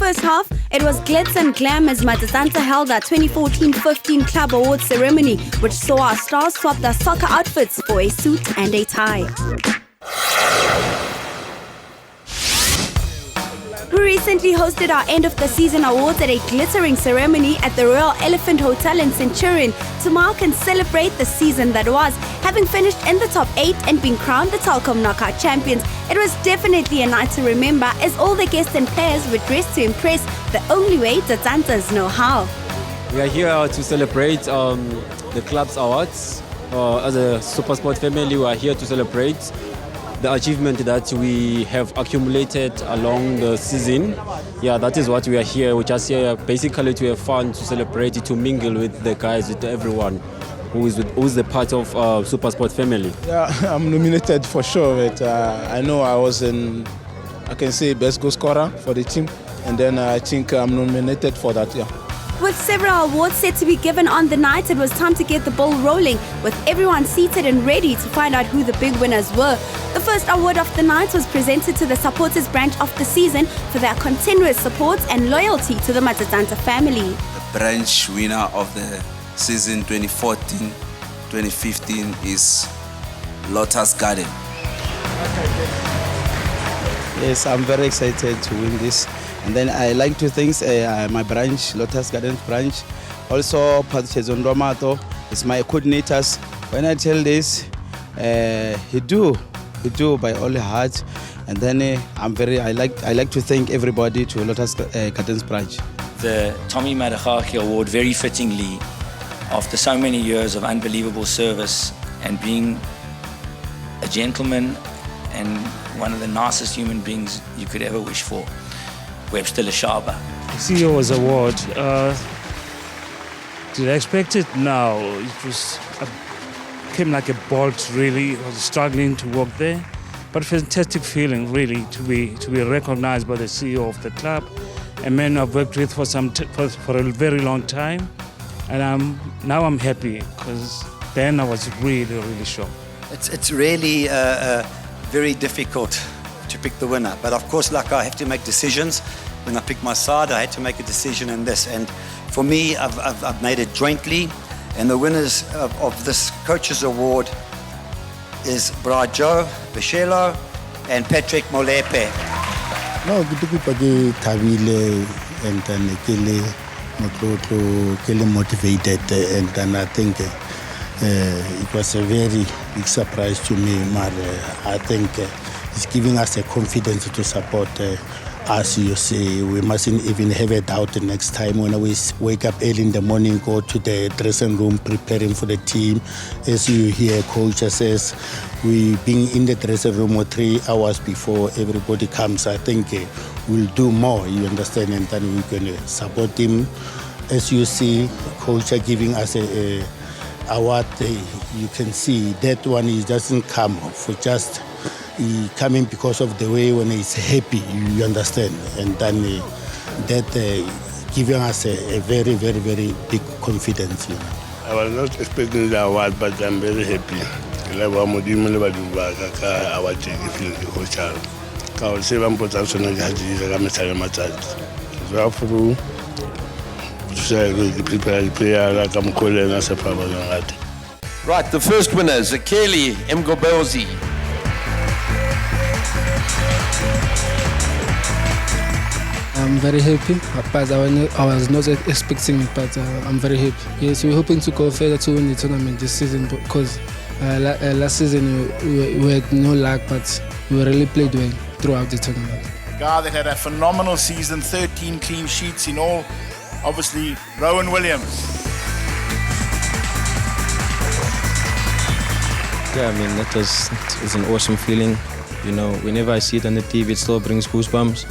first half, it was glitz and glam as Matsatsantsa held our 2014-15 Club Awards ceremony, which saw our stars swap their soccer outfits for a suit and a tie. We recently hosted our end of the season awards at a glittering ceremony at the Royal Elephant Hotel in Centurion to mark and celebrate the season that was. Having finished in the top 8 and being crowned the Telkom Knockout champions, it was definitely a night to remember as all the guests and players were dressed to impress the only way the Tsantas know how. We are here to celebrate the club's awards. As a SuperSport family, we are here to celebrate the achievement that we have accumulated along the season. Yeah, that is what we are here. We're just here basically to have fun, to celebrate, to mingle with the guys, with everyone who is a part of SuperSport family. Yeah, I'm nominated for sure. But, I know I was I can say, best goal scorer for the team. And then I think I'm nominated for that, yeah. With several awards set to be given on the night, it was time to get the ball rolling, with everyone seated and ready to find out who the big winners were. The first award of the night was presented to the supporters branch of the season for their continuous support and loyalty to the Matsatsantsa family. The branch winner of the season 2014-2015 is Lotus Garden. Yes, I'm very excited to win this. And then I like to thank my branch, Lotus Garden branch. Also, Patrizon Romato is my coordinators. When I tell this, he do by all heart. And then I like to thank everybody to Lotus Gardens branch. The Tommy Madachaki Award, very fittingly, after so many years of unbelievable service and being a gentleman and one of the nicest human beings you could ever wish for. Webster Lashaba. CEO's award. Did I expect it? No. It came like a bolt, really. I was struggling to walk there. But fantastic feeling, really, to be recognized by the CEO of the club, a man I've worked with for a very long time. And now I'm happy, because then I was really, really shocked. It's really very difficult to pick the winner, but of course, like, I have to make decisions. When I pick my side, I had to make a decision in this, and for me, I've made it jointly, and the winners of this coaches award is Brajo Bishelo and Patrick Molepe. No, ke thabile and then ke motivated, and then I think it was a very big surprise to me, but I think it's giving us the confidence to support us. You see, we mustn't even have a doubt the next time when we wake up early in the morning, go to the dressing room, preparing for the team. As you hear coach says, we being in the dressing room 3 hours before everybody comes. I think we'll do more, you understand, and then we're going to support him. As you see, coach are giving us a award. You can see that one, he doesn't come for just coming because of the way when he's happy, you understand, and then that giving us a very, very, very big confidence. You know. I was not expecting the award, but I'm very happy. I Right, the first winner, Zakeli Mgobelzi. I'm very happy, but I was not expecting it, but I'm very happy. Yes, we're hoping to go further to win the tournament this season, because last season we had no luck, but we really played well throughout the tournament. A guy that had a phenomenal season, 13 clean sheets in all, obviously Rowan Williams. Yeah, I mean, it was an awesome feeling. You know, whenever I see it on the TV, it still brings goosebumps.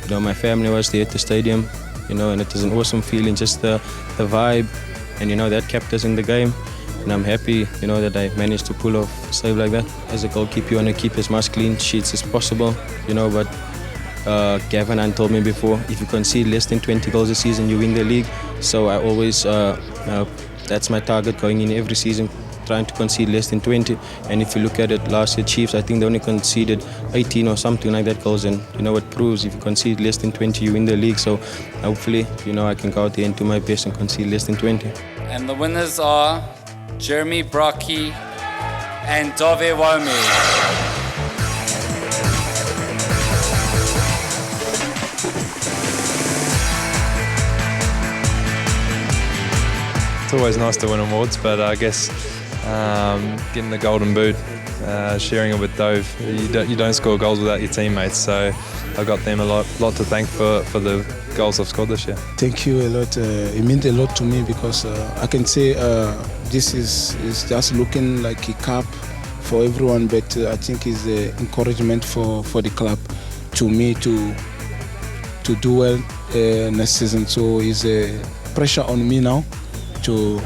You know, my family was there at the stadium, you know, and it was an awesome feeling, just the vibe, and, you know, that kept us in the game. And I'm happy, you know, that I managed to pull off a save like that. As a goalkeeper, you want to keep as much clean sheets as possible, you know, but Gavin told me before, if you concede less than 20 goals a season, you win the league. So I always, that's my target going in every season, trying to concede less than 20. And if you look at it, last year Chiefs, I think they only conceded 18 or something like that goals. And you know it proves if you concede less than 20, you win the league. So hopefully, you know, I can go out there and do my best and concede less than 20. And the winners are Jeremy Brocky and Dove Womi. It's always nice to win awards, but I guess getting the golden boot, sharing it with Dove, you don't score goals without your teammates. So I've got them a lot to thank for the goals I've scored this year. Thank you a lot. It meant a lot to me because I can say this is just looking like a cup for everyone, but I think it's an encouragement for the club to me to do well next season. So it's a pressure on me now to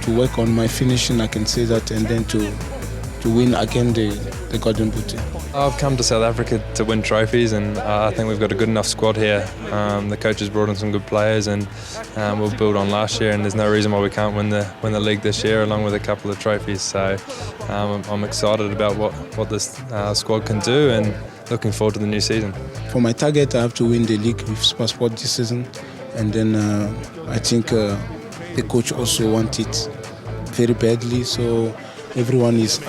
work on my finishing, I can say that, and then to win again the Golden Boot. I've come to South Africa to win trophies, and I think we've got a good enough squad here. The coach has brought in some good players, and we'll build on last year, and there's no reason why we can't win the league this year along with a couple of trophies. So I'm excited about what this squad can do and looking forward to the new season. For my target, I have to win the league with SuperSport this season, and then I think the coach also wants it very badly, so everyone is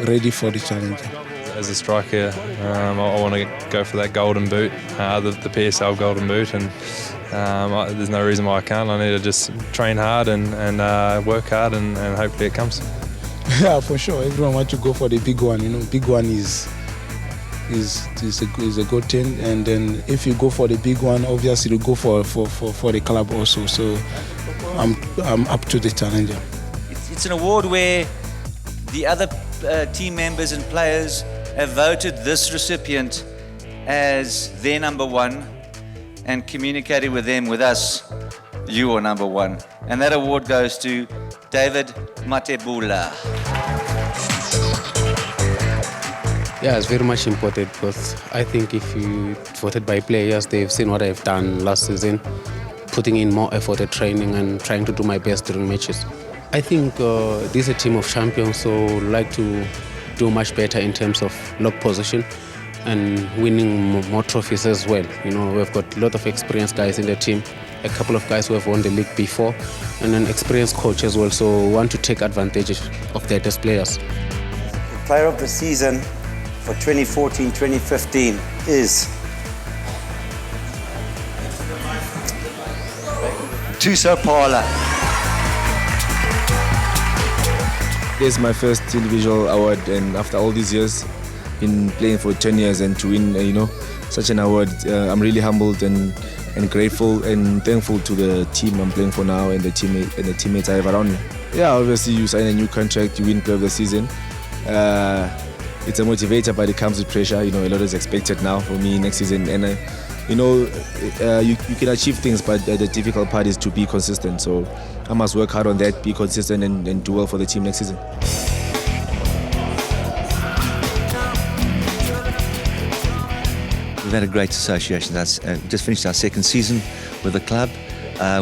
ready for the challenge. As a striker, I want to go for that golden boot, the PSL golden boot, and there's no reason why I can't. I need to just train hard and work hard, and hopefully it comes. Yeah, for sure. Everyone wants to go for the big one. You know, big one is a good thing, and then if you go for the big one, obviously you go for the club also. So I'm up to the challenge. It's an award where the other team members and players have voted this recipient as their number one and communicated with them, with us, you are number one. And that award goes to David Matebula. Yeah, it's very much important because I think if you voted by players, they've seen what I've done last season, putting in more effort at training and trying to do my best during matches. I think this is a team of champions, so I'd like to do much better in terms of lock position and winning more trophies as well. You know, we've got a lot of experienced guys in the team, a couple of guys who have won the league before, and an experienced coach as well, so want to take advantage of that as players. The player of the season for 2014-2015 is Tusopala. This is my first individual award, and after all these years, been playing for 10 years, and to win, such an award, I'm really humbled and grateful and thankful to the team I'm playing for now and the teammates I have around me. Yeah, obviously you sign a new contract, you win player of the season. It's a motivator, but it comes with pressure. A lot is expected now for me next season, and you can achieve things, but the difficult part is to be consistent. So I must work hard on that, be consistent, and do well for the team next season. We've had a great association. That's just finished our second season with the club.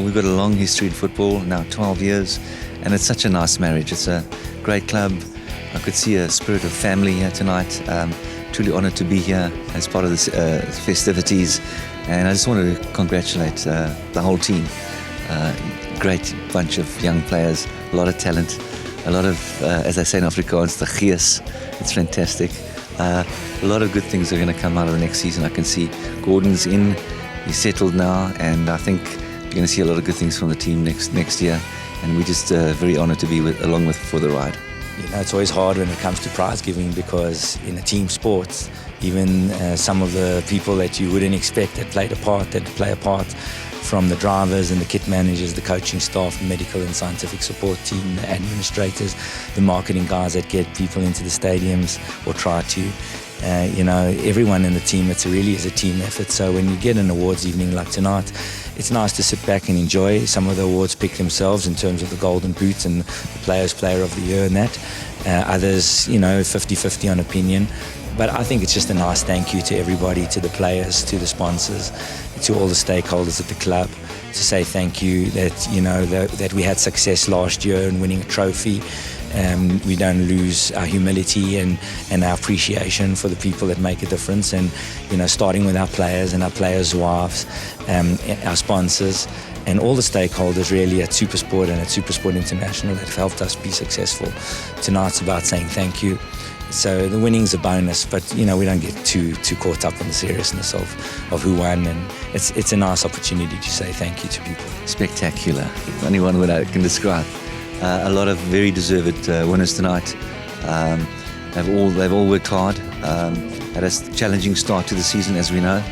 We've got a long history in football, now 12 years, and it's such a nice marriage. It's a great club. I could see a spirit of family here tonight. Truly honoured to be here as part of the festivities, and I just want to congratulate the whole team. Great bunch of young players, a lot of talent, a lot of, as I say in Afrikaans, the gees. It's fantastic. A lot of good things are going to come out of the next season. I can see Gordon's in, he's settled now, and I think you're going to see a lot of good things from the team next year, and we're just very honoured to be along with for the ride. It's always hard when it comes to prize giving, because in a team sport, even some of the people that you wouldn't expect that play a part, from the drivers and the kit managers, the coaching staff, the medical and scientific support team, the administrators, the marketing guys that get people into the stadiums or try to. Everyone in the team, it really is a team effort. So when you get an awards evening like tonight, it's nice to sit back and enjoy. Some of the awards pick themselves in terms of the Golden Boots and the Players Player of the Year and that. Others, 50-50 on opinion. But I think it's just a nice thank you to everybody, to the players, to the sponsors, to all the stakeholders at the club. to say thank you, that, you know, that we had success last year in winning a trophy. We don't lose our humility and our appreciation for the people that make a difference, and, you know, starting with our players and our players' wives, our sponsors, and all the stakeholders really at SuperSport and at SuperSport International that have helped us be successful. Tonight's about saying thank you. So the winning's a bonus, but, you know, we don't get too caught up in the seriousness of who won, and it's a nice opportunity to say thank you to people. Spectacular. Only one word I can describe. A lot of very deserved winners tonight. They've all worked hard. Had a challenging start to the season, as we know,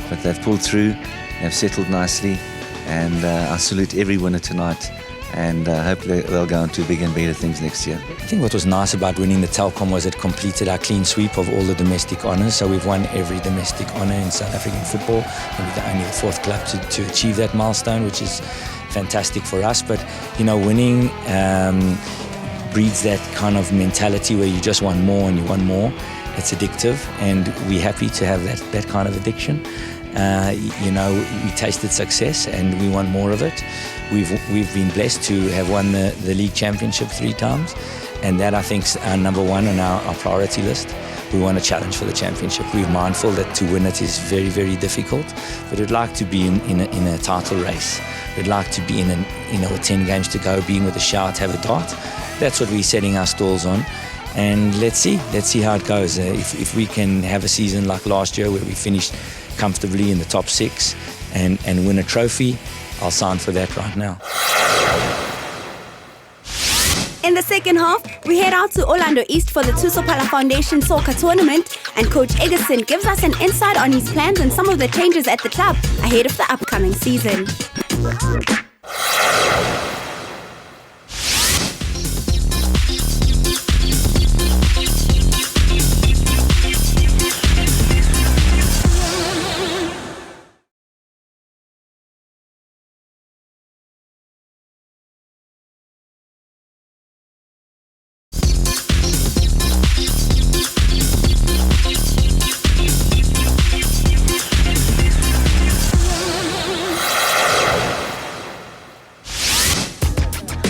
but they've pulled through. They've settled nicely, and I salute every winner tonight, and hope they'll go on to bigger and better things next year. I think what was nice about winning the Telkom was it completed our clean sweep of all the domestic honours. So we've won every domestic honour in South African football, and we're only the fourth club to achieve that milestone, which is fantastic for us. But, you know, winning breeds that kind of mentality where you just want more and you want more. It's addictive, and we're happy to have that kind of addiction. You know, we tasted success and we want more of it. We've been blessed to have won the league championship 3 times, and that, I think, is our number one on our priority list. We want a challenge for the championship. We're mindful that to win it is very, very difficult, but we'd like to be in a title race. We'd like to be with 10 games to go, being with a shout, have a dart. That's what we're setting our stalls on. And let's see how it goes. If we can have a season like last year where we finished comfortably in the top 6 and win a trophy, I'll sign for that right now. In the second half, we head out to Orlando East for the Tusopala Foundation Soccer Tournament, and Coach Egerson gives us an insight on his plans and some of the changes at the club ahead of the upcoming season.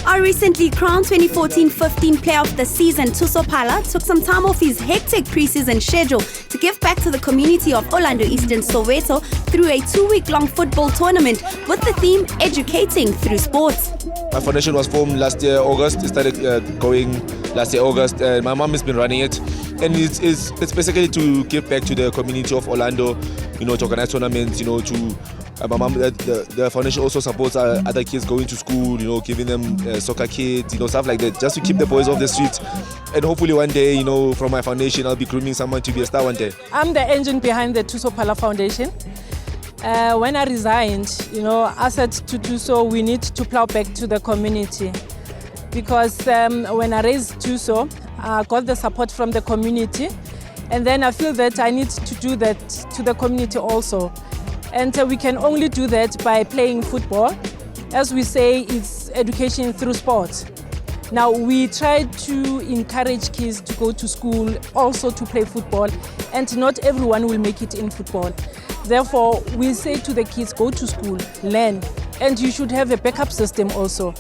Our recently crowned 2014-15 Player of the Season, Tusopala, took some time off his hectic pre-season schedule to give back to the community of Orlando East and Soweto through a 2-week-long football tournament with the theme Educating Through Sports. My foundation was formed last year, August. It started going last year, August. My mom has been running it. And it's basically to give back to the community of Orlando, you know, to organize tournaments, you know, to... my mom, the foundation also supports other kids going to school, you know, giving them soccer kits, you know, stuff like that, just to keep the boys off the streets. And hopefully one day, you know, from my foundation, I'll be grooming someone to be a star one day. I'm the engine behind the Tusopala Foundation. When I resigned, you know, I said to do so, we need to plow back to the community. Because when I raised Tuso, I got the support from the community. And then I feel that I need to do that to the community also. And we can only do that by playing football. As we say, it's education through sport. Now, we try to encourage kids to go to school, also to play football, and not everyone will make it in football. Therefore, we say to the kids, go to school, learn, and you should have a backup system also.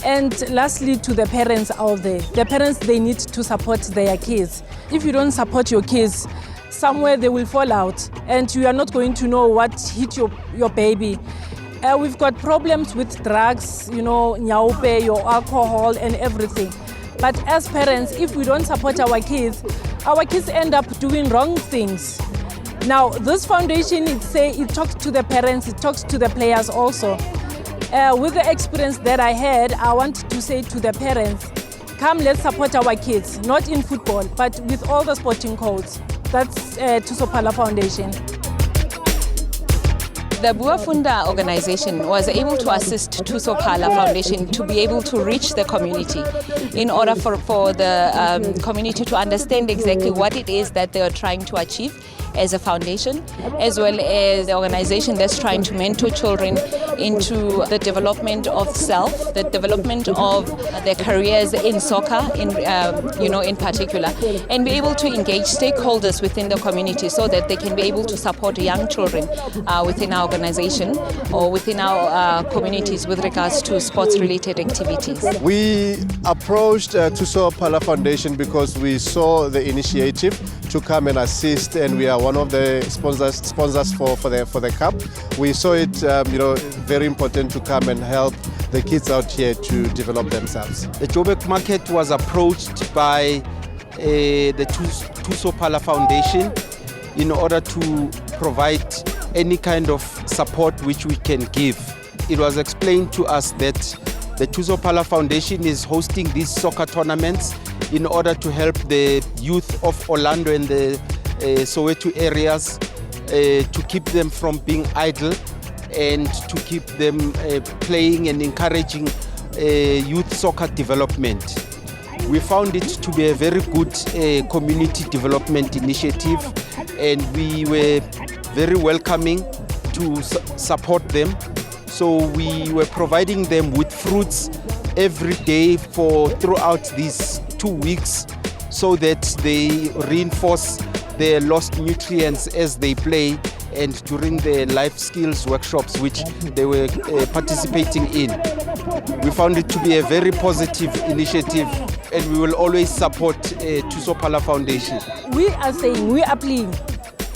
And lastly, to the parents out there, the parents, they need to support their kids. If you don't support your kids, somewhere they will fall out and you are not going to know what hit your baby. We've got problems with drugs, you know, nyaupe, your alcohol and everything. But as parents, if we don't support our kids end up doing wrong things. Now, this foundation, it talks to the parents, it talks to the players also. With the experience that I had, I want to say to the parents, come, let's support our kids, not in football, but with all the sporting codes. That's Tusopala Foundation. The Buafunda organization was able to assist Tusopala Foundation to be able to reach the community in order for the community to understand exactly what it is that they are trying to achieve as a foundation, as well as the organization that's trying to mentor children into the development of self, the development of their careers in soccer, in particular, and be able to engage stakeholders within the community so that they can be able to support young children within our organization or within our communities with regards to sports-related activities. We approached Tuso Pala Foundation because we saw the initiative to come and assist, and we are one of the sponsors for the cup. We saw it, very important to come and help the kids out here to develop themselves. The Joburg market was approached by the Tuso Pala Foundation in order to provide any kind of support which we can give. It was explained to us that the Tuso Pala Foundation is hosting these soccer tournaments in order to help the youth of Orlando and the Soweto areas to keep them from being idle and to keep them playing and encouraging youth soccer development. We found it to be a very good community development initiative, and we were very welcoming to support them. So we were providing them with fruits every day throughout these 2 weeks so that they reinforce their lost nutrients as they play and during the life skills workshops which they were participating in. We found it to be a very positive initiative, and we will always support Tuso Pala Foundation. We are pleading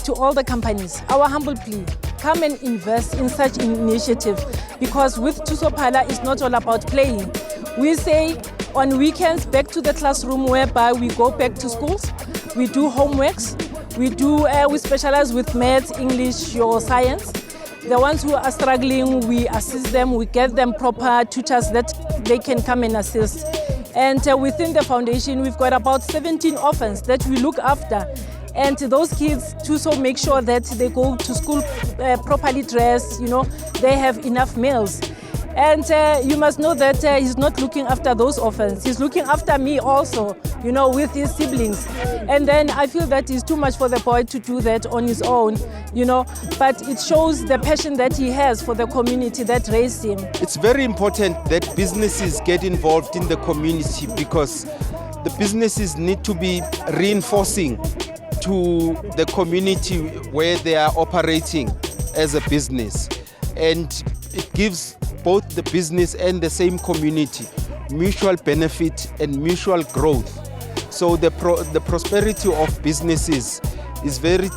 to all the companies, our humble plea, come and invest in such initiative, because with Tuso Pala it's not all about playing. We say on weekends back to the classroom, whereby we go back to schools, we do homeworks, we specialize with maths, English or science. The ones who are struggling, we assist them, we get them proper tutors that they can come and assist. And within the foundation, we've got about 17 orphans that we look after. And those kids to make sure that they go to school properly dressed, they have enough meals. And you must know that he's not looking after those orphans. He's looking after me also, with his siblings. And then I feel that it's too much for the boy to do that on his own, But it shows the passion that he has for the community that raised him. It's very important that businesses get involved in the community, because the businesses need to be reinforcing to the community where they are operating as a business. And it gives both the business and the same community mutual benefit and mutual growth. So the prosperity of businesses is very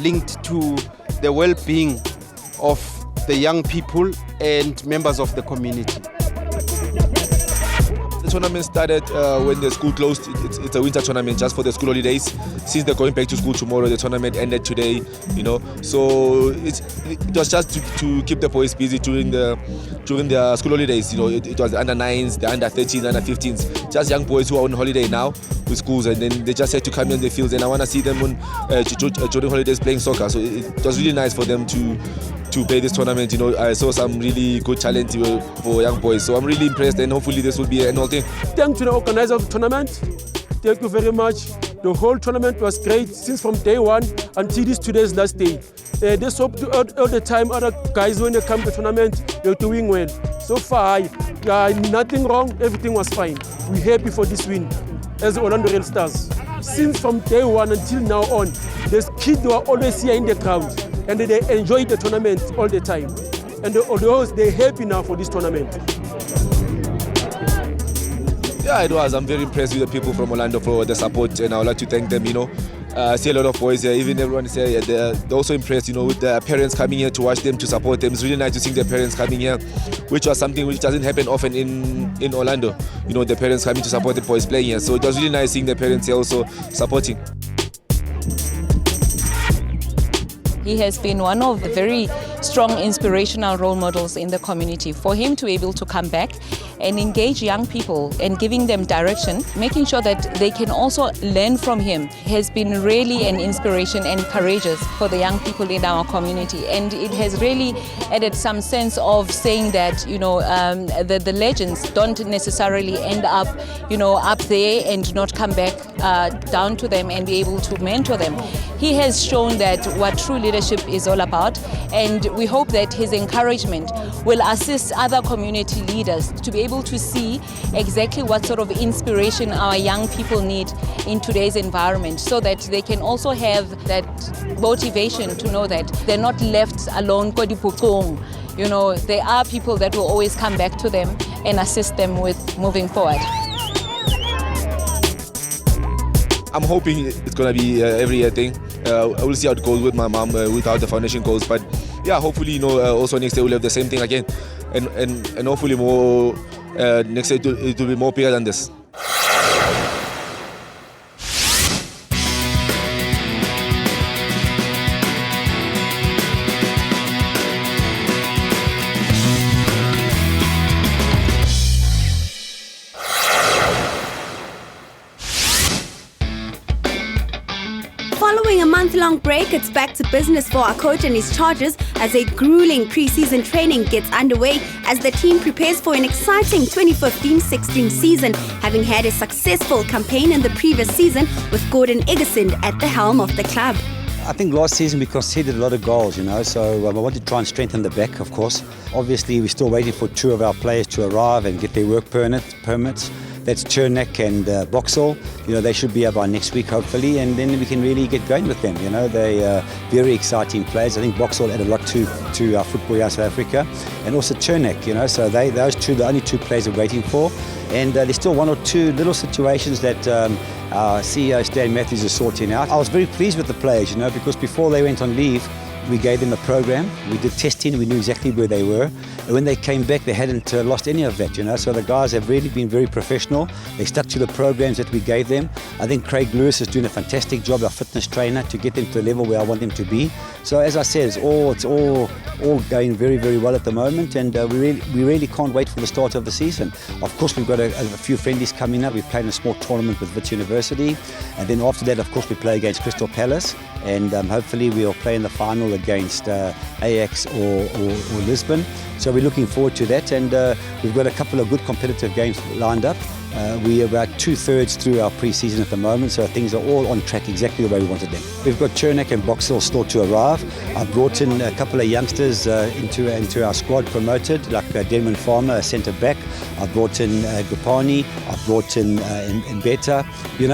linked to the well-being of the young people and members of the community. The tournament started when the school closed. It's a winter tournament just for the school holidays. Since they're going back to school tomorrow, the tournament ended today, So it was just to keep the boys busy during the school holidays. It was the under 9s, the under 13s, the under 15s, just young boys who are on holiday now with schools, and then they just had to come in the fields, and I want to see them on during holidays playing soccer. So it was really nice for them to play this tournament. I saw some really good talent for young boys, so I'm really impressed, and hopefully this will be an annual thing. Thanks to the organizer of the tournament. Thank you very much. The whole tournament was great since from day one until today's last day. They hope all the time other guys when they come to the tournament, they're doing well. So far, nothing wrong, everything was fine. We're happy for this win as Orlando Real Stars. Since from day one until now on, there's kids who are always here in the ground, and they enjoy the tournament all the time. And they're happy now for this tournament. Yeah, it was. I'm very impressed with the people from Orlando for the support, and I would like to thank them. I see a lot of boys here, even everyone is here. They're also impressed, with the parents coming here to watch them, to support them. It's really nice to see their parents coming here, which was something which doesn't happen often in Orlando. The parents coming to support the boys playing here. So it was really nice seeing the parents here also supporting. He has been one of the very strong inspirational role models in the community. For him to be able to come back and engage young people and giving them direction, making sure that they can also learn from him, has been really an inspiration and courageous for the young people in our community. And it has really added some sense of saying that, the legends don't necessarily end up, up there and not come back down to them and be able to mentor them. He has shown that what true leadership is all about, and we hope that his encouragement will assist other community leaders to be able to see exactly what sort of inspiration our young people need in today's environment, so that they can also have that motivation to know that they're not left alone. There are people that will always come back to them and assist them with moving forward. I'm hoping it's going to be every year thing. I will see how it goes with my mom, with how the foundation goes. But yeah, hopefully, also next year we'll have the same thing again. And hopefully more, next year it will be more bigger than this. Following a month-long break, it's back to business for our coach and his charges as a grueling pre-season training gets underway as the team prepares for an exciting 2015-16 season, having had a successful campaign in the previous season with Gordon Eggesund at the helm of the club. I think last season we conceded a lot of goals, so I want to try and strengthen the back, of course. Obviously, we're still waiting for 2 of our players to arrive and get their work permits. That's Chernak and Boxall. They should be up by next week, hopefully, and then we can really get going with them. They're very exciting players. I think Boxall added a lot to our football here in South Africa, and also Chernak. So those two, the only 2 players we're waiting for, and there's still 1 or 2 little situations that our CEO Stan Matthews is sorting out. I was very pleased with the players, because before they went on leave, we gave them a program. We did testing. We knew exactly where they were. And when they came back, they hadn't lost any of that, So the guys have really been very professional. They stuck to the programs that we gave them. I think Craig Lewis is doing a fantastic job, our fitness trainer, to get them to the level where I want them to be. So as I said, it's all going very, very well at the moment, and we really can't wait for the start of the season. Of course, we've got a few friendlies coming up. We're playing a small tournament with Wits University, and then after that, of course, we play against Crystal Palace, and hopefully we'll play in the final against Ajax or Lisbon. So we're looking forward to that, and we've got a couple of good competitive games lined up. We're about 2/3 through our pre-season at the moment, so things are all on track exactly the way we wanted them. We've got Chernak and Boxall still to arrive. I've brought in a couple of youngsters into our squad promoted, like Denman Farmer, a centre-back. I've brought in Gopani. I've brought in Mbeta.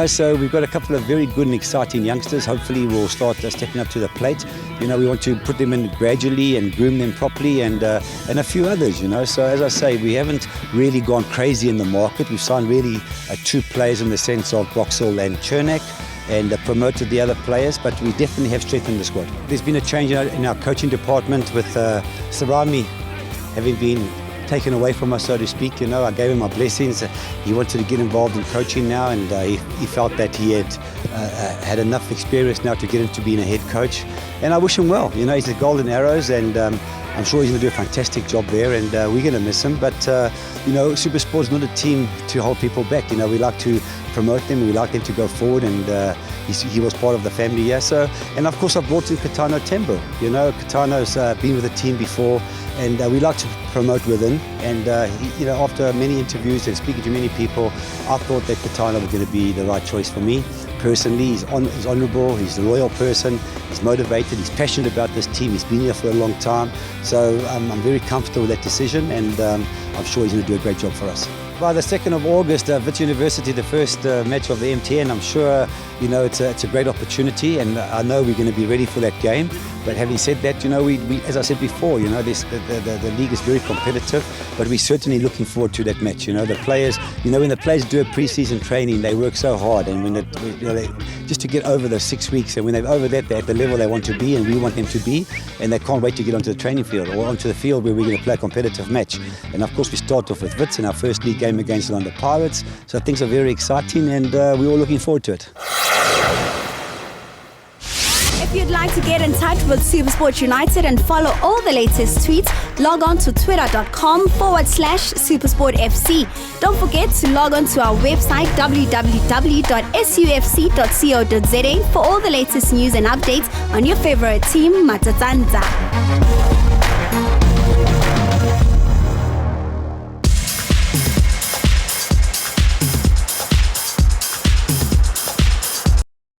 So we've got a couple of very good and exciting youngsters. Hopefully we'll start stepping up to the plate. We want to put them in gradually and groom them properly, and a few others, So as I say, we haven't really gone crazy in the market. We've signed really 2 players in the sense of Boxall and Chernak, and promoted the other players, but we definitely have strengthened the squad. There's been a change in our coaching department with Sarami having been taken away from us, so to speak. I gave him my blessings. He wanted to get involved in coaching now, and he felt that he had enough experience now to get into being a head coach. And I wish him well. He's the Golden Arrows, and I'm sure he's going to do a fantastic job there, and we're going to miss him. But, SuperSport is not a team to hold people back. We like to promote them, we like them to go forward, and he was part of the family here. So, and of course, I brought in Katano Tembo. Katano's been with the team before, and we like to promote within. And after many interviews and speaking to many people, I thought that Katano was going to be the right choice for me. Personally, he's honourable, he's a loyal person, he's motivated, he's passionate about this team, he's been here for a long time. So I'm very comfortable with that decision, and I'm sure he's going to do a great job for us. By the 2nd of August, Wits University, the first match of the MTN, I'm sure it's a great opportunity, and I know we're going to be ready for that game. But having said that, we as I said before, the league is very competitive, but we're certainly looking forward to that match. The players, when the players do a pre-season training, they work so hard, and when they just to get over those 6 weeks, and when they're over that, they're at the level they want to be, and we want them to be, and they can't wait to get onto the training field or onto the field where we're going to play a competitive match. And of course, we start off with Wits in our first league game against the London Pirates, so things are very exciting, and we're all looking forward to it. If you'd like to get in touch with SuperSport United and follow all the latest tweets, log on to twitter.com/SupersportFC. Don't forget to log on to our website www.sufc.co.za for all the latest news and updates on your favorite team, Matsatsantsa.